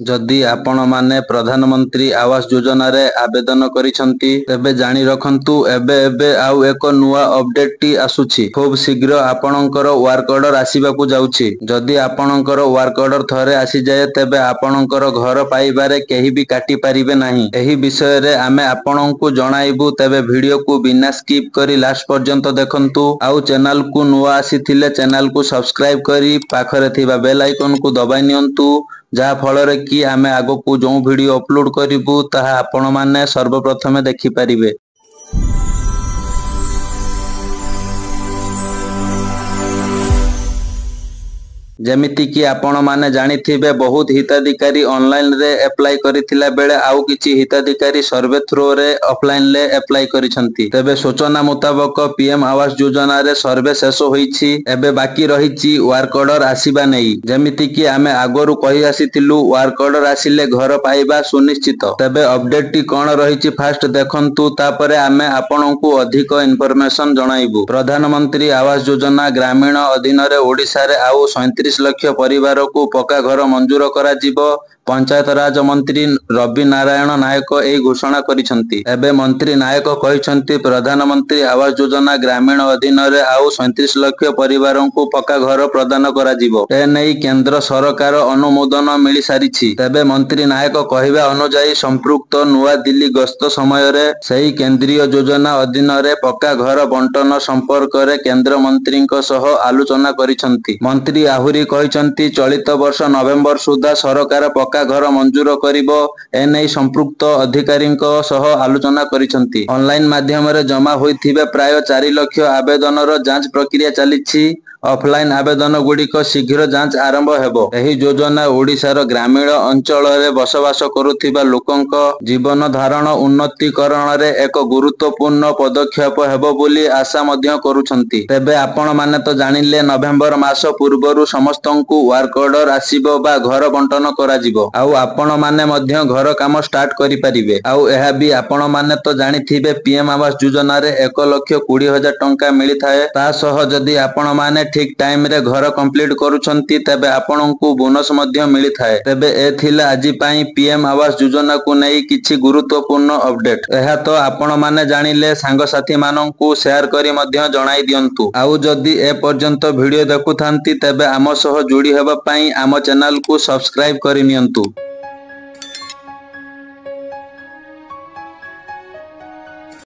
जदि आपण माने प्रधानमंत्री आवास योजना रे आवेदन करिसंती तेबे जानि रखंतु एबे एबे आउ एक नुआ अपडेट टी आसुछि। खूब शीघ्र आपणकर वर्क ऑर्डर आसीबाकू जाउछि। जदि आपणकर वर्क ऑर्डर थरे आसी जाए तेबे आपणकर घर पाइबारे केही भी काटी परिबे नाही। एही विषय रे आमे आपणंकु जणाइबु तेबे वीडियो को बिना स्किप करी लास्ट पर्यंत देखंतु। आउ चैनल को नुआ आसीथिले चैनल को सब्सक्राइब करी पाखरे थिबा बेल आइकन को दबाइ नियंतु जहा फଳରେ कि आमे आगो जो वीडियो अपलोड करिबु ताहा आपण माने सर्वप्रथमे देखि परिबे। जेमिति कि आपण माने जानिथिबे बहुत हिताधिकारी ऑनलाइन रे अप्लाई करिथिला बेले आउ किछि हिताधिकारी सर्वे थ्रो रे ऑफलाइन ले अप्लाई करिसंती। तबे सूचना मुताबिक पीएम आवास योजना रे सर्वे शेष होईछि। एबे बाकी रहिछि वर्क ऑर्डर आसीबा नै। जेमिति कि आमे आगोरु कहि आसीथिलु वर्क ऑर्डर आसीले घर पाइबा सुनिश्चित। तबे अपडेट टी कोन रहिछि फास्ट देखंतु तापरे आमे आपनकु अधिक इन्फॉर्मेशन जणाइबु। प्रधानमंत्री आवास योजना ग्रामीण अधीन रे ओडिसा रे आउ 37 लक्ष परिवार को पक्का घर मंजूर करा जिवो। पंचायत राज मंत्री रवि नारायण नायक ए घोषणा करिसंती। एबे मंत्री नायक कहिसंती प्रधानमंत्री आवास योजना ग्रामीण अधीन रे आउ 37 लक्ष परिवार को पक्का घर प्रदान करा जिवो। ए नै केंद्र सरकार अनुमोदन मिली सारिछि। तबे मंत्री नायक कहिबा अनुसार संपृक्त नुआ दिल्ली गस्त समय रे सही केंद्रीय योजना अधीन रे पक्का घर बंटन संपर्क रे केंद्र मंत्री सह आलोचना करिसंती। मंत्री आहुरी कहिसंती चलित वर्ष नवेम्बर सुधा सरकार पक्का घर मंजूर करिबो। एनै संपृक्त अधिकारींक सह आलोचना करिसंती। ऑनलाइन माध्यम रे जमा होइथिबे प्राय 4 लाख आवेदनर जांच प्रक्रिया चलिछि। ऑफलाइन आवेदन गुड़िक शीघ्र जांच आरंभ हेबो। एही योजना ओडिशार ग्रामीण अंचल रे बसवास करुथिबा लोकंक जीवन धारण उन्नतिकरण रे एक गुरुत्वपूर्ण पदक्षेप हेबो बोली आशा मध्य करूछंती। तेबे आपण माने तो जानिले नवेम्बर मास पूर्वरु समस्तंकु वर्क ऑर्डर आसीबो बा घर बंटन करा जिवो। आउ आपण माने मध्य घर काम स्टार्ट करि परिबे। आउ एहा भी आपण माने तो जानिथिबे पीएम आवास योजना रे 1,20,000 टंका मिली थाए। ता सह जदि आपण माने ठीक टाइम रे घर कंप्लीट करूछंती तबे आपनकु बोनस मध्य मिली थाए। तबे ए थिला आजि पई पीएम आवास योजना को नै किछि गुरुत्वपूर्ण अपडेट। एहा तो आपण माने जानिले सांग साथी माननकु शेयर करी मध्य जणाई दियंतु। आउ जदि ए पर्यंत वीडियो देखुथांती तबे आम सह जोडी हेबा पई आम चैनल को सब्सक्राइब करि नियंतु।